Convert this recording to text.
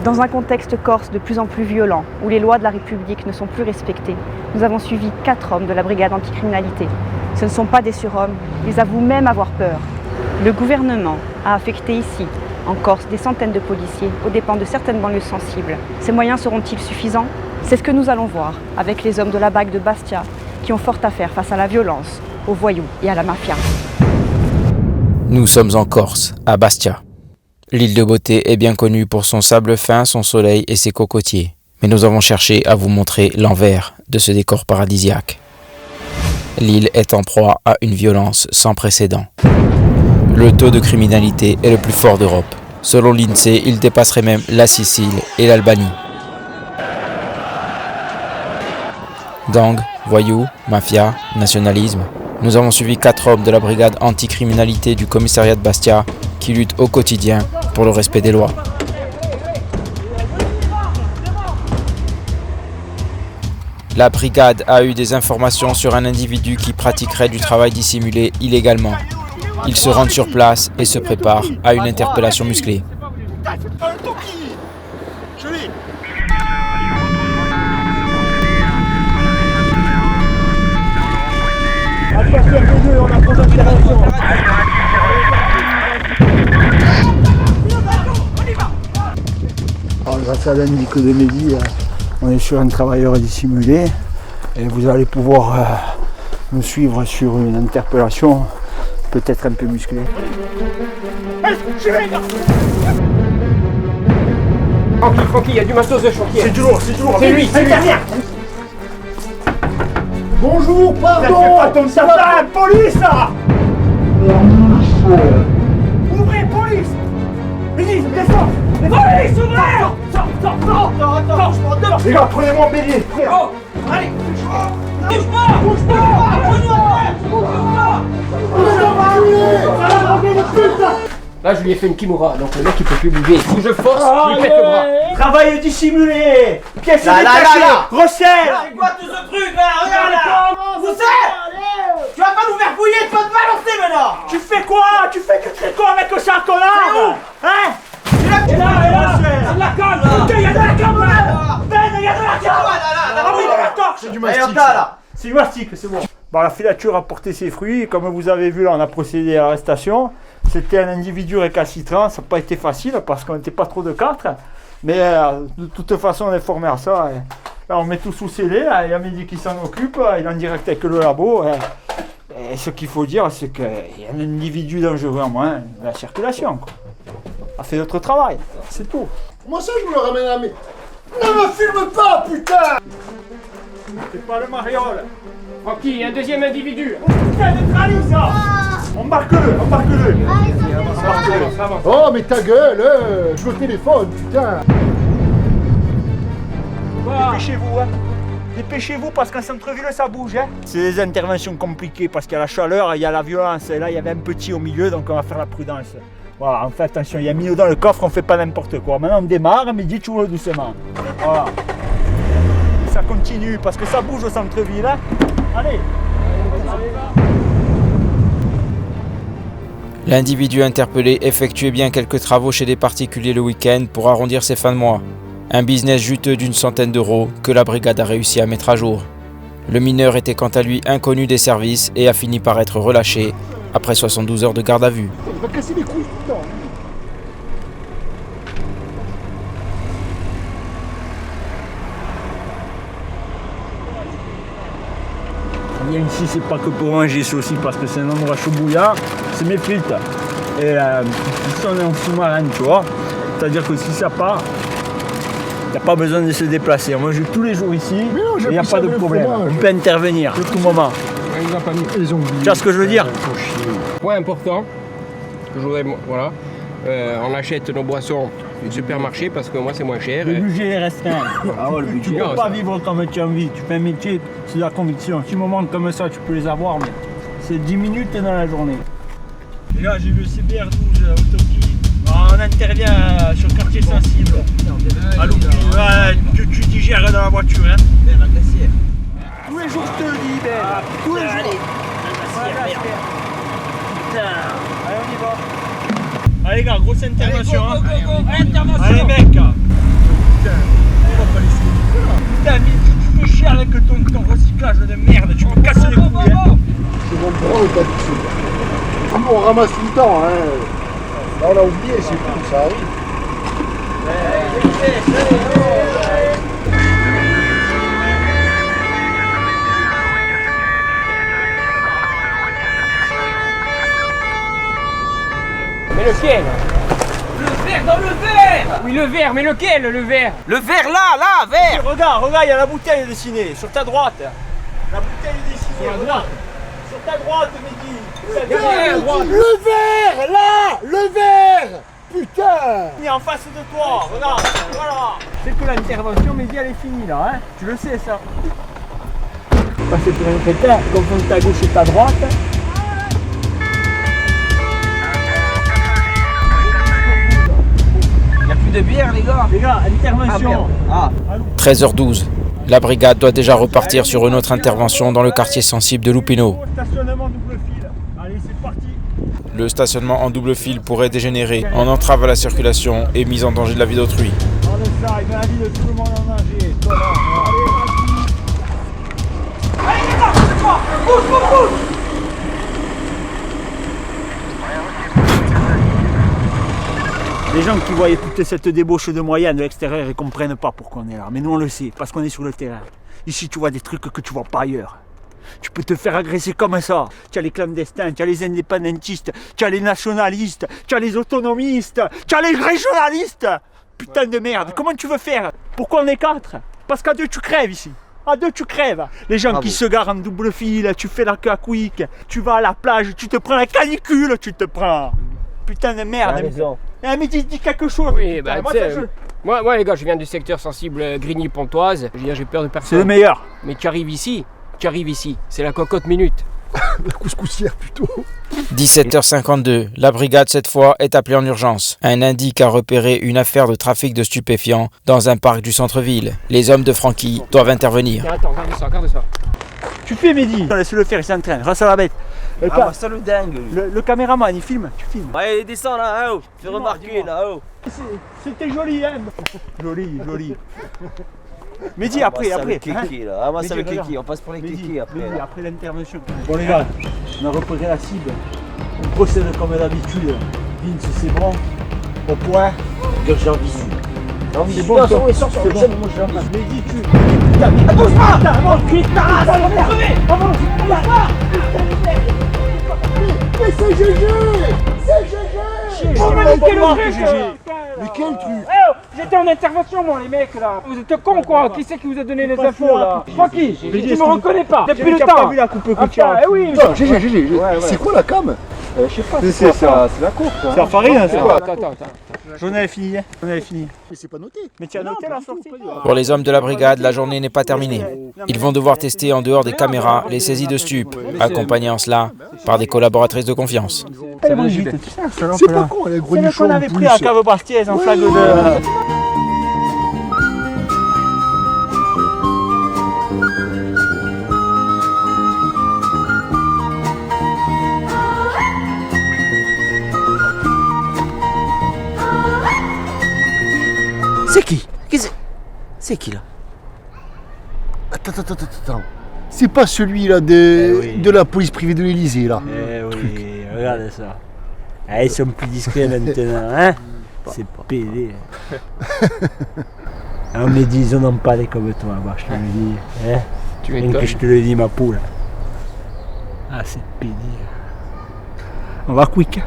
Dans un contexte corse de plus en plus violent, où les lois de la République ne sont plus respectées, nous avons suivi 4 hommes de la brigade anticriminalité. Ce ne sont pas des surhommes, ils avouent même avoir peur. Le gouvernement a affecté ici, en Corse, des centaines de policiers aux dépens de certaines banlieues sensibles. Ces moyens seront-ils suffisants? C'est ce que nous allons voir avec les hommes de la BAC de Bastia qui ont fort à faire face à la violence, aux voyous et à la mafia. Nous sommes en Corse, à Bastia. L'île de Beauté est bien connue pour son sable fin, son soleil et ses cocotiers. Mais nous avons cherché à vous montrer l'envers de ce décor paradisiaque. L'île est en proie à une violence sans précédent. Le taux de criminalité est le plus fort d'Europe. Selon l'INSEE, il dépasserait même la Sicile et l'Albanie. Gangs, voyous, mafia, nationalisme. Nous avons suivi 4 hommes de la brigade anticriminalité du commissariat de Bastia qui luttent au quotidien pour le respect des lois. La brigade a eu des informations sur un individu qui pratiquerait du travail dissimulé illégalement. Ils se rendent sur place et se préparent à une interpellation musclée. Grâce à l'indique de Mehdi, on est sur un travailleur dissimulé et vous allez pouvoir nous suivre sur une interpellation peut-être un peu musclée. Tranquille, il y a du matos de chantier. C'est du lourd. C'est lui. Bonjour, pardon, ça va la police là. Ouvrez, police. Mehdi, descends. Police, ouvrez. Sors, les gars, prenez-moi en bélier. Oh, allez, bouge pas. Là, je lui ai fait une kimura, donc le mec il peut plus bouger. Si je force, je lui pète le bras. Travail dissimulé. Pièce détachée. Recel. C'est quoi tout ce truc là? Regarde là! Vous savez? Tu vas pas nous faire fouiller, tu vas te balancer maintenant! Tu fais quoi? Tu fais du tricot avec le château là? Hein? C'est de la colle là! Il y a de la colle là! Ben, il y a de la colle! Ah oui, d'accord! C'est du mastic là! C'est du mastic, c'est bon. Bon, la filature a porté ses fruits. Comme vous avez vu, là, on a procédé à l'arrestation. C'était un individu récalcitrant. Ça n'a pas été facile parce qu'on n'était pas trop de 4. Mais de toute façon, on est formé à ça. Et là, on met tout sous scellé. Il y a Mehdi qui s'en occupe. Il est en direct avec le labo. Et ce qu'il faut dire, c'est qu'il y a un individu dangereux en moins de la circulation, quoi. On a fait notre travail. C'est tout. Moi ça je me le ramène à mes... Ne me filme pas putain! C'est pas le mariole. Tranquille, il y a un deuxième individu. Putain, neutralise ça! Embarque-le. Oh mais ta gueule, je me téléphone putain! Dépêchez-vous, hein. Dépêchez-vous parce qu'en centre-ville ça bouge, hein. C'est des interventions compliquées parce qu'il y a la chaleur, il y a la violence. Et là il y avait un petit au milieu donc on va faire la prudence. Voilà, on fait attention, il y a mis dans le coffre, on fait pas n'importe quoi. Maintenant on démarre, mais dites toujours doucement. Voilà. Ça continue parce que ça bouge au centre-ville, hein. Allez. L'individu interpellé effectuait bien quelques travaux chez des particuliers le week-end pour arrondir ses fins de mois. Un business juteux d'une centaine d'euros que la brigade a réussi à mettre à jour. Le mineur était quant à lui inconnu des services et a fini par être relâché après 72 heures de garde à vue. Il va casser les couilles putain! Viens ici, c'est pas que pour manger, c'est aussi parce que c'est un endroit chaud bouillard, c'est mes frites. Et ici on est en sous-marin, tu vois. C'est-à-dire que si ça part, il n'y a pas besoin de se déplacer. Moi je vais tous les jours ici, il n'y a pas de problème. On peut intervenir à tout moment. Tu vois ce que je veux dire? Point important, que je voudrais, voilà, on achète nos boissons du supermarché parce que moi c'est moins cher. Le budget est restreint. Tu ne peux pas vivre comme tu as envie. Tu fais un métier, c'est la conviction. Si moments comme ça, tu peux les avoir, mais c'est 10 minutes dans la journée. Et là, j'ai vu le CBR12 Autoki. On intervient sur quartier sensible. À l'oubli, que tu digères dans la voiture. Hein. Tous les jours, je te le dis, Ben. Tous les jours. Putain. Allez, on y va. Allez, gars, grosse intervention. Allez, go, go, go, go. Allez, mec. temps, hein. Là, on a oublié, c'est tout, ça arrive. Mais lequel? Le verre dans le verre. Oui, le verre, mais lequel, le verre? Le verre là, verre. Regarde, il y a la bouteille dessinée, sur ta droite. La bouteille est dessinée, regarde. Sur ta droite, Mehdi. Le verre, là, le verre. Putain. Il est en face de toi, regarde, voilà. C'est que l'intervention, Mehdi, elle est finie là, hein. Tu le sais, ça. Passer pour un crétin, confondre ta gauche et ta droite. Il n'y a plus de bière, les gars. Les gars, intervention. 13h12. La brigade doit déjà repartir sur une autre intervention dans le quartier sensible de Loupino. Stationnement double fil. Allez, c'est parti. Le stationnement en double fil pourrait dégénérer en entrave à la circulation et mise en danger de la vie d'autrui. Allez, ça, il met la vie de tout le monde en danger. Allez, les gars, c'est quoi? Bouge. Les gens qui voyaient toute cette débauche de moyens de l'extérieur, ils ne comprennent pas pourquoi on est là. Mais nous, on le sait, parce qu'on est sur le terrain. Ici, tu vois des trucs que tu vois pas ailleurs. Tu peux te faire agresser comme ça. Tu as les clandestins, tu as les indépendantistes, tu as les nationalistes, tu as les autonomistes, tu as les régionalistes. Putain de merde, comment tu veux faire? Pourquoi on est 4? Parce qu'à 2 tu crèves ici. À 2 tu crèves. Les gens qui se garent en double fil, tu fais la queue à quick, tu vas à la plage, tu te prends la canicule, tu te prends. Putain de merde. Mais dis quelque chose. Oui, putain. bah, moi, les gars, je viens du secteur sensible Grigny-Pontoise. Je veux dire, j'ai peur de C'est personne. le meilleur. Mais tu arrives ici, c'est la cocotte minute. La couscoussière, plutôt. 17h52. La brigade, cette fois, est appelée en urgence. Un indique a repéré une affaire de trafic de stupéfiants dans un parc du centre-ville. Les hommes de Francky doivent intervenir. Tiens, attends, regarde ça. Tu fais Mehdi. Laisse-le faire, il s'entraîne. Reste à la bête. Ça le dingue. Le caméraman, il filme, tu filmes. Allez, descends là, hein, oh. Fais remarquer là, oh. C'était joli, hein. Joli. Mehdi, après. Le kiki, là. Amasse Mehdi, le kiki, regarde. on passe pour les Mehdi, kiki après. Mehdi, là. après l'intervention. Bon les gars, on a repéré la cible. On procède comme d'habitude. Vince, c'est bon. Au point. Urgent visu. C'est bon, toi. Sors, C'est bon. moi je vais. Mehdi, tu. Putain, bouge-moi. Avance, vite, ta race, avance. Mais c'est GG. C'est GG. On m'a niqué le truc. Mais quel truc? J'étais en intervention, moi, les mecs, là. Vous êtes cons, quoi. Qui c'est qui vous a donné les infos, là? Francky, tu me reconnais pas. Depuis le temps. T'as pas vu la coupe que tu as. Ah, oui. Putain, GG. C'est quoi la cam? Je sais pas. C'est ça, c'est la course. C'est la farine, c'est quoi? Attends. Journée est finie. Mais c'est pas noté. Mais tu as noté la sortie? Pour les hommes de la brigade, la journée n'est pas terminée. Ils vont devoir tester en dehors des caméras les saisies de stupes, accompagnés en cela par des collaboratrices de confiance. Elle est vite, tu sais, ce C'est pas con, elle est gros C'est le nichon qu'on en avait pris plus. à Cave Bartiez en flag de... C'est qui? C'est qui là? Attends. C'est pas celui-là de la police privée de l'Elysée, là. Eh oui, regarde ça. Ah, ils sont plus discrets maintenant, hein? C'est pédé. On me dit, ils n'ont pas des comme toi, bah, je te le dis. Hein? Tu Rien que je te le dis, ma poule. Ah, c'est pédé. On va quick.